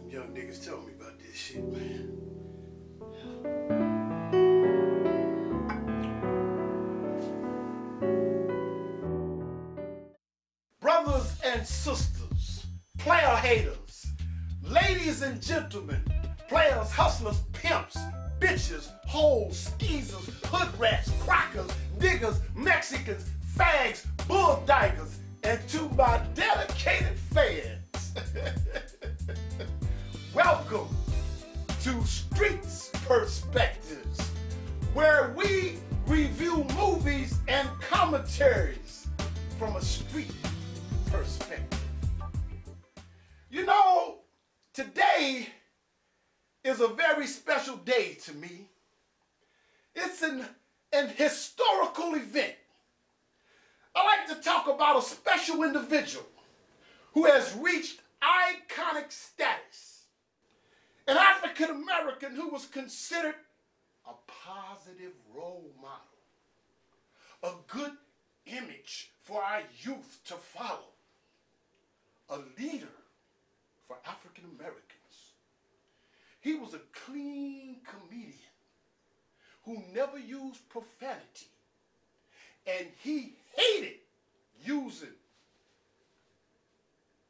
Young niggas told me about this shit, man. Brothers and sisters, player haters, ladies and gentlemen, players, hustlers, pimps, bitches, hoes, skeezers, hood rats, crackers, diggers, Mexicans, fags, bulldaggers, and to my dedicated fans. Welcome to Streets Perspectives, where we review movies and commentaries from a street perspective. You know, today is a very special day to me. It's an historical event. I like to talk about a special individual who has reached iconic status. An African American who was considered a positive role model, a good image for our youth to follow, a leader for African Americans. He was a clean comedian who never used profanity, and he hated using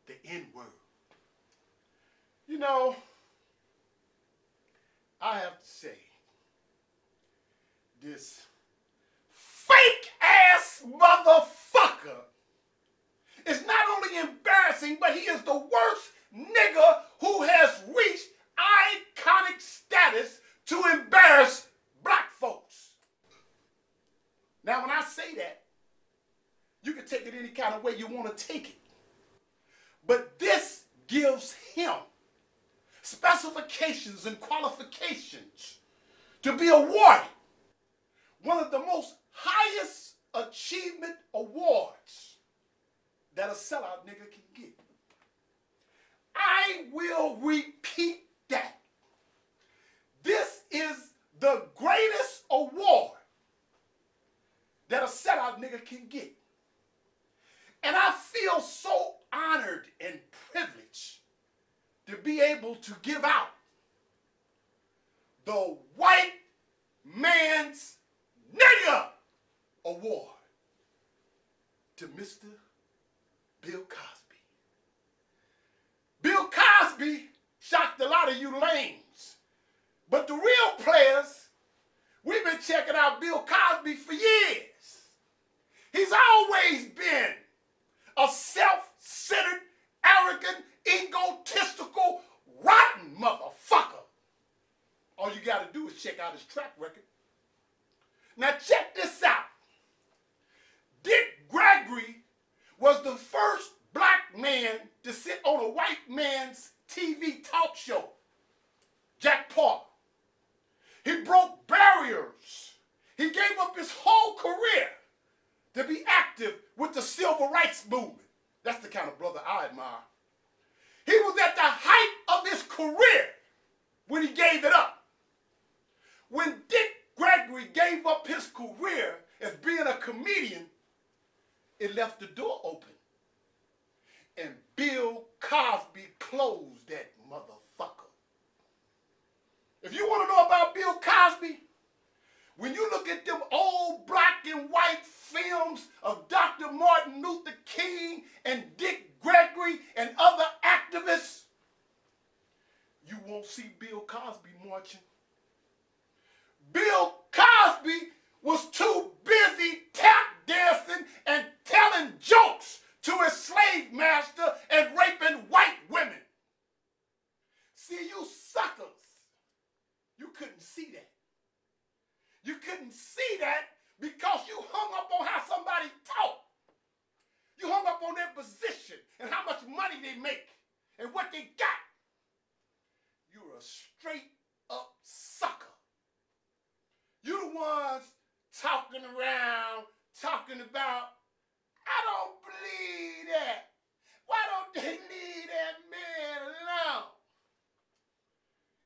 the N-word. You know, I have to say, this fake-ass motherfucker is not only embarrassing, but he is the worst nigger who has reached iconic status to embarrass black folks. Now, when I say that, you can take it any kind of way you want to take it. But this gives him specifications and qualifications to be awarded one of the most highest achievement awards that a sellout nigga can get. I will repeat that. This is the greatest award that a sellout nigga can get. And I feel so honored and privileged to be able to give out the White Man's Nigger Award to Mr. Bill Cosby. Bill Cosby shocked a lot of you lames, but the real players, we've been checking out Bill Cosby for years. He's always been a self-centered, arrogant, egotistical, rotten motherfucker. All you gotta do is check out his track record. Now check this out. Dick Gregory was the first black man to sit on a white man's TV talk show. Jack Parr. He broke barriers. He gave up his whole career to be active with the civil rights movement. That's the kind of brother I admire. He was at the height of his career when he gave it up. When Dick Gregory gave up his career as being a comedian, it left the door open. And Bill Cosby closed that motherfucker. If you want to know about Bill Cosby, when you look at them old black and white films of Dr. Martin Luther King and Dick Gregory and other activists, you won't see Bill Cosby marching. Bill Cosby was too busy tap dancing and telling jokes to his slave master and raping white women. See, you suckers, you couldn't see that. You couldn't see that because you hung up on how somebody talked. they make and what they got. You're a straight up sucker. You the ones talking around, talking about, I don't believe that. Why don't they leave that man alone?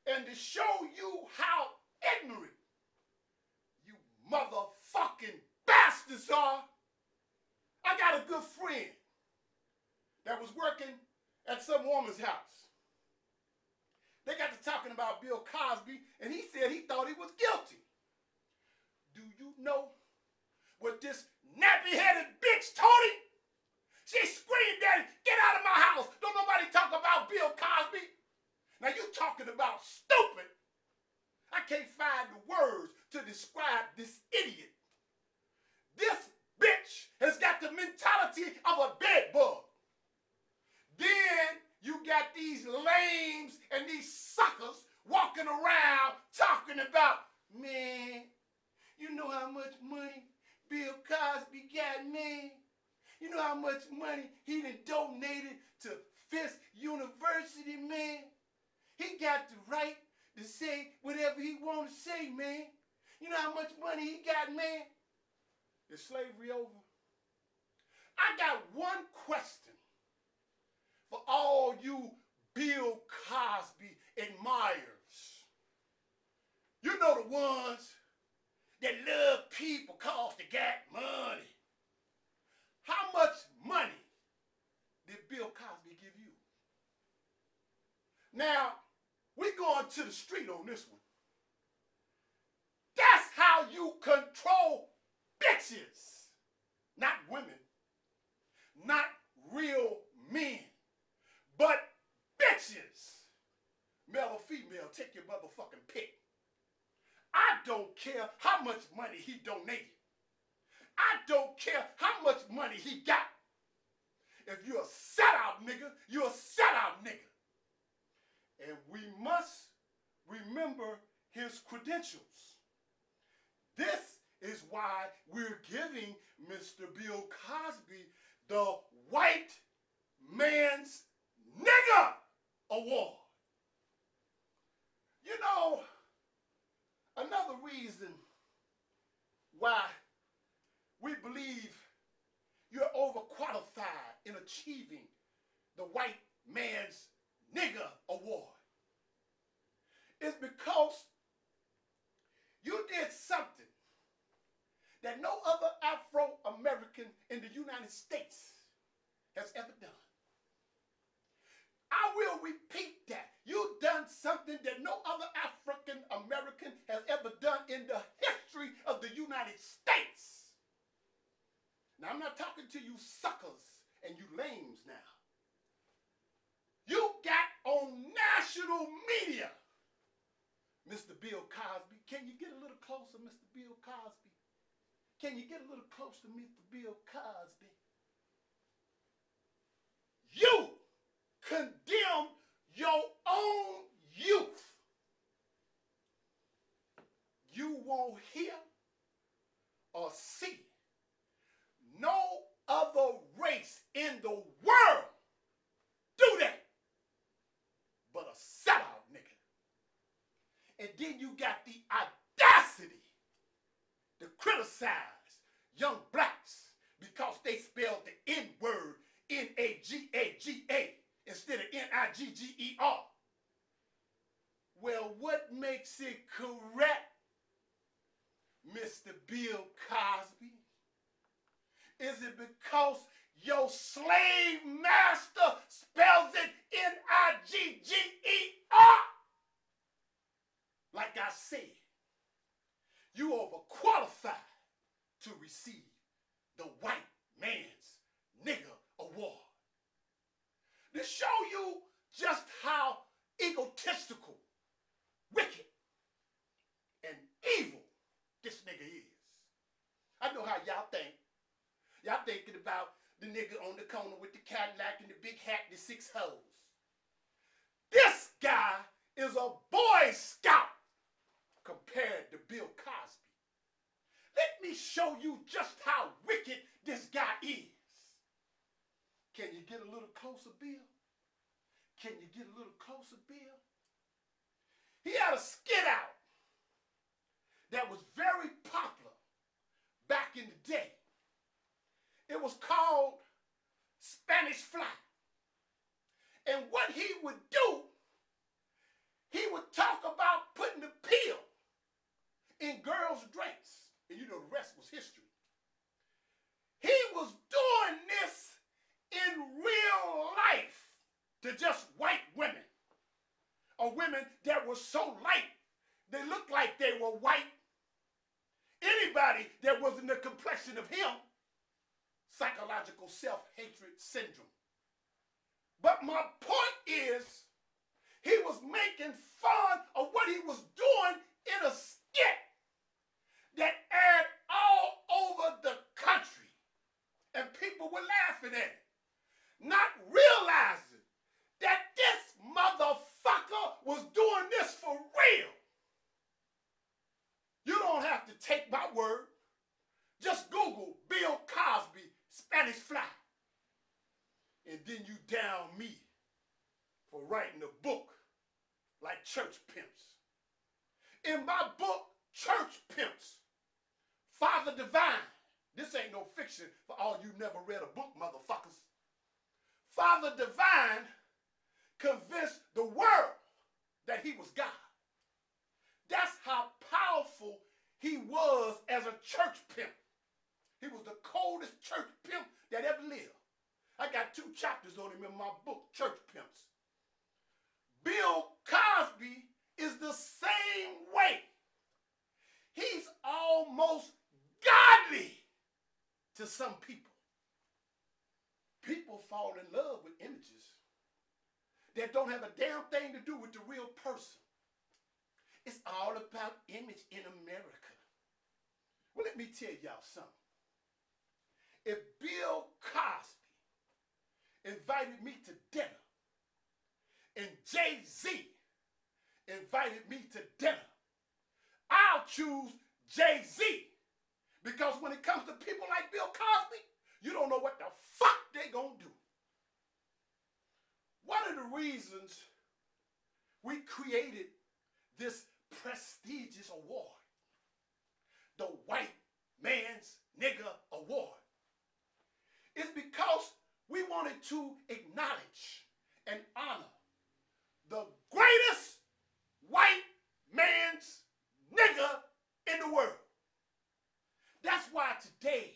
And to show you how ignorant you motherfucking bastards are, I got a good friend that was working at some woman's house. They got to talking about Bill Cosby, and he said he thought he was guilty. Do you know what this nappy-headed bitch told him? She screamed at him, "Get out of my house. Don't nobody talk about Bill Cosby." Now you talking about stupid. I can't find the words to describe this idiot. This bitch has got the mentality of a bedbug. Then you got these lames and these suckers walking around talking about, man, you know how much money Bill Cosby got, man? You know how much money he done donated to Fisk University, man? He got the right to say whatever he want to say, man. You know how much money he got, man? Is slavery over? I got one question for all you Bill Cosby admirers. You know the ones that love people cause they got money. How much money did Bill Cosby give you? Now, we're going to the street on this one. That's how you control bitches. Not women. Not real men. But bitches. Male or female, take your motherfucking pick. I don't care how much money he donated. I don't care how much money he got. If you're a set-out nigga, you're a set-out nigga. And we must remember his credentials. This is why we're giving Mr. Bill Cosby the White Man's Nigger Award. You know, another reason why we believe you're overqualified in achieving the White Man's Nigger Award is because you did something that no other Afro-American in the United States has ever done. I will repeat that. You've done something that no other African American has ever done in the history of the United States. Now, I'm not talking to you suckers and you lames now. You got on national media, Mr. Bill Cosby. Can you get a little closer, Mr. Bill Cosby? Can you get a little closer, Mr. Bill Cosby? You condemn your own youth. You won't hear or see no other race in the world do that but a sellout nigga. And then you got the audacity to criticize young blacks because they spelled the N-word N-A-G-A-G-A instead of N-I-G-G-E-R. Well, what makes it correct, Mr. Bill Cosby? Is it because your slave master spells it N-I-G-G-E-R? Like I said, you overqualified to receive the White Man's Nigger Award. To show you just how egotistical, wicked, and evil this nigga is. I know how y'all think. Y'all thinking about the nigga on the corner with the Cadillac and the big hat and the 6 hoes. This guy is a Boy Scout compared to Bill Cosby. Let me show you just how wicked this guy is. Can you get a little closer, Bill? Can you get a little closer, Bill? He had a skit out that was very popular back in the day. It was called Spanish Fly. And what he would do, he would talk about putting the pill in girls' drinks. And you know the rest was history. He was doing this in real life to just white women, or women that were so light they looked like they were white. Anybody that wasn't the complexion of him, psychological self-hatred syndrome. But my point is, he was making fun of what he was doing in a skit that aired all over the country. And people were laughing at it, not realizing that this motherfucker was doing this for real. You don't have to take my word. Just Google Bill Cosby Spanish Fly. And then you down me for writing a book like Church Pimps. In my book, Church Pimps, Father Divine, this ain't no fiction for all you never read a book, motherfuckers. Father Divine convinced the world that he was God. That's how powerful he was as a church pimp. He was the coldest church pimp that ever lived. I got 2 chapters on him in my book, Church Pimps. Bill Cosby is the same way. He's almost godly to some people. People fall in love with images that don't have a damn thing to do with the real person. It's all about image in America. Well, let me tell y'all something. If Bill Cosby invited me to dinner and Jay-Z invited me to dinner, I'll choose Jay-Z, because when it comes to people like Bill Cosby, you don't know what the fuck they gonna do. One of the reasons we created this prestigious award, the White Man's Nigger Award, is because we wanted to acknowledge and honor the greatest white man's nigger in the world. That's why today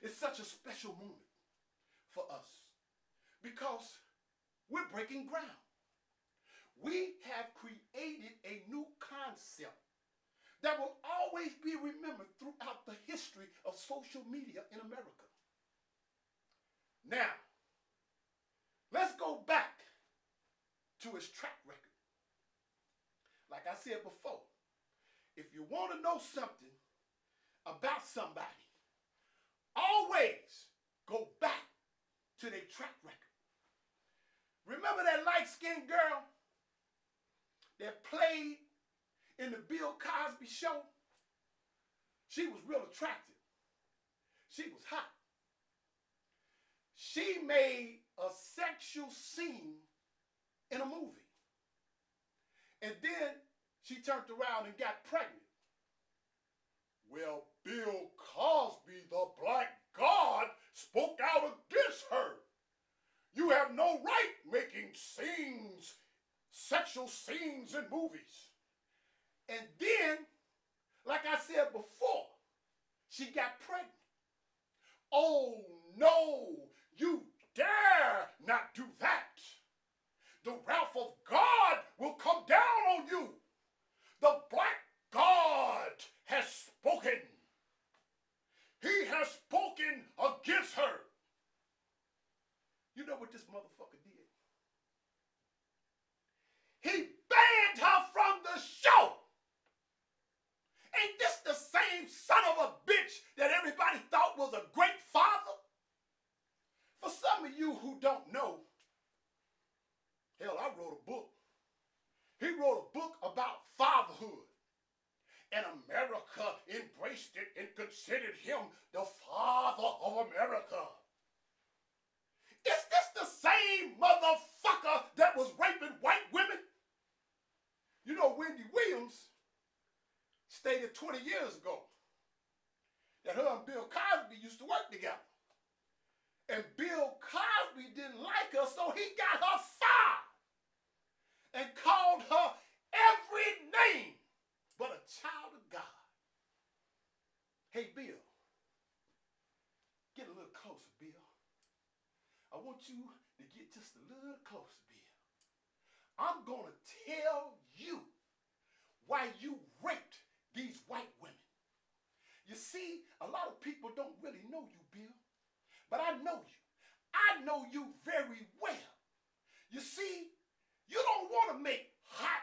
is such a special moment for us, because we're breaking ground. We have created a new concept that will always be remembered throughout the history of social media in America. Now, let's go back to his track record. Like I said before, if you want to know something about somebody, always go back to their track record. Remember that light-skinned girl that played in the Bill Cosby show? She was real attractive. She was hot. She made a sexual scene in a movie. And then she turned around and got pregnant. Well, Bill Cosby, the black god, spoke out against her. You have no right making scenes, sexual scenes in movies. And then, like I said before, she got pregnant. Oh no, you dare not do that. The wrath of God will come down on you. The black God has spoken. He has spoken against her. You know what this motherfucker did? He banned her from the show. Ain't this the same son of a bitch that everybody thought was a great father? For some of you who don't know, hell, I wrote a book. He wrote a book about fatherhood. And America embraced it and considered him the father of America. Is this the same motherfucker that 20 years ago that her and Bill Cosby used to work together. And Bill Cosby didn't like her, so he got her fired and called her every name but a child of God. Hey, Bill, get a little closer, Bill. I want you to get just a little closer, Bill. I'm going to tell you why you raped these white women. You see, a lot of people don't really know you, Bill, but I know you. I know you very well. You see, you don't want to make hot,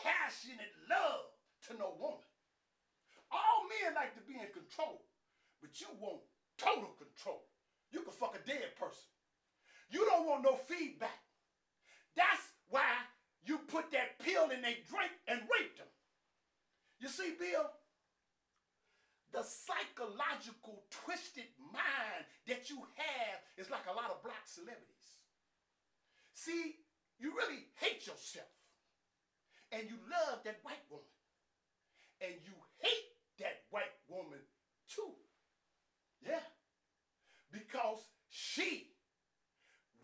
passionate love to no woman. All men like to be in control, but you want total control. You can fuck a dead person. You don't want no feedback. That's why you put that pill in their drink and raped them. You see, Bill, the psychological twisted mind that you have is like a lot of black celebrities. See, you really hate yourself. And you love that white woman. And you hate that white woman too. Yeah. Because she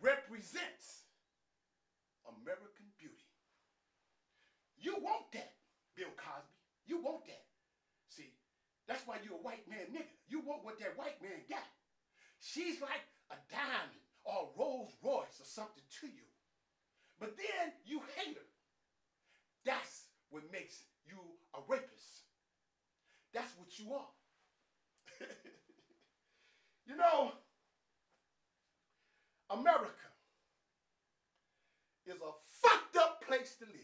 represents American beauty. You want that, Bill Cosby. You want that. See, that's why you're a white man nigger. You want what that white man got. She's like a diamond or a Rolls Royce or something to you. But then you hate her. That's what makes you a rapist. That's what you are. You know, America is a fucked up place to live.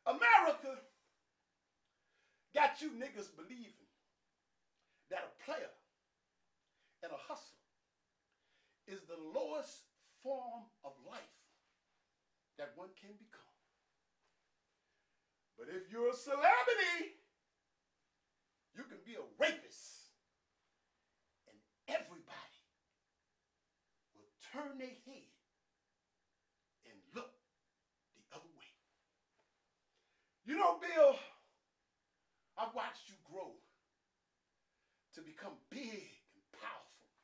America got you niggas believing that a player and a hustler is the lowest form of life that one can become. But if you're a celebrity, you can be a rapist, and everybody will turn their head and look the other way. You know, Bill, I've watched you grow to become big and powerful.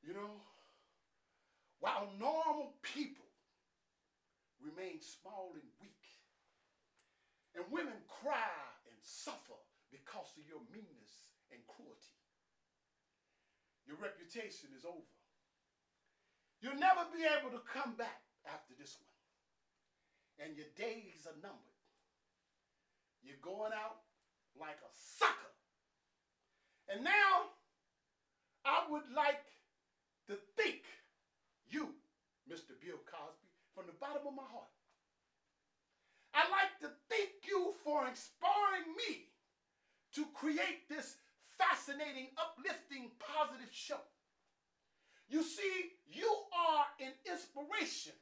You know, while normal people remain small and weak, and women cry and suffer because of your meanness and cruelty, your reputation is over. You'll never be able to come back after this one, and your days are numbered. You're going out like a sucker. And now, I would like to thank you, Mr. Bill Cosby, from the bottom of my heart. I'd like to thank you for inspiring me to create this fascinating, uplifting, positive show. You see, you are an inspiration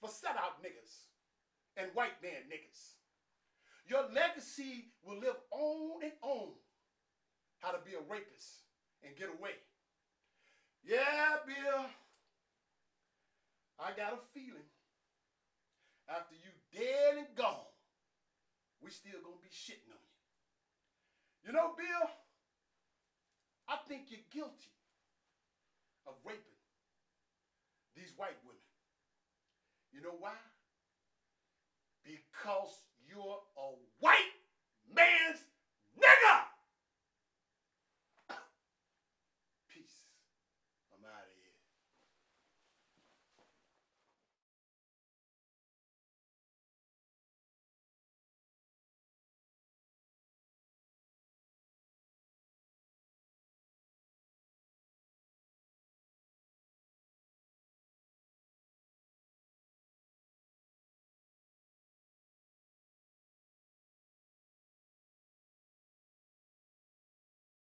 for sellout niggas and white man niggas. Your legacy will live on and on. How to be a rapist and get away. Yeah, Bill, I got a feeling after you dead and gone, we still gonna be shitting on you. You know, Bill, I think you're guilty of raping these white women. You know why? Because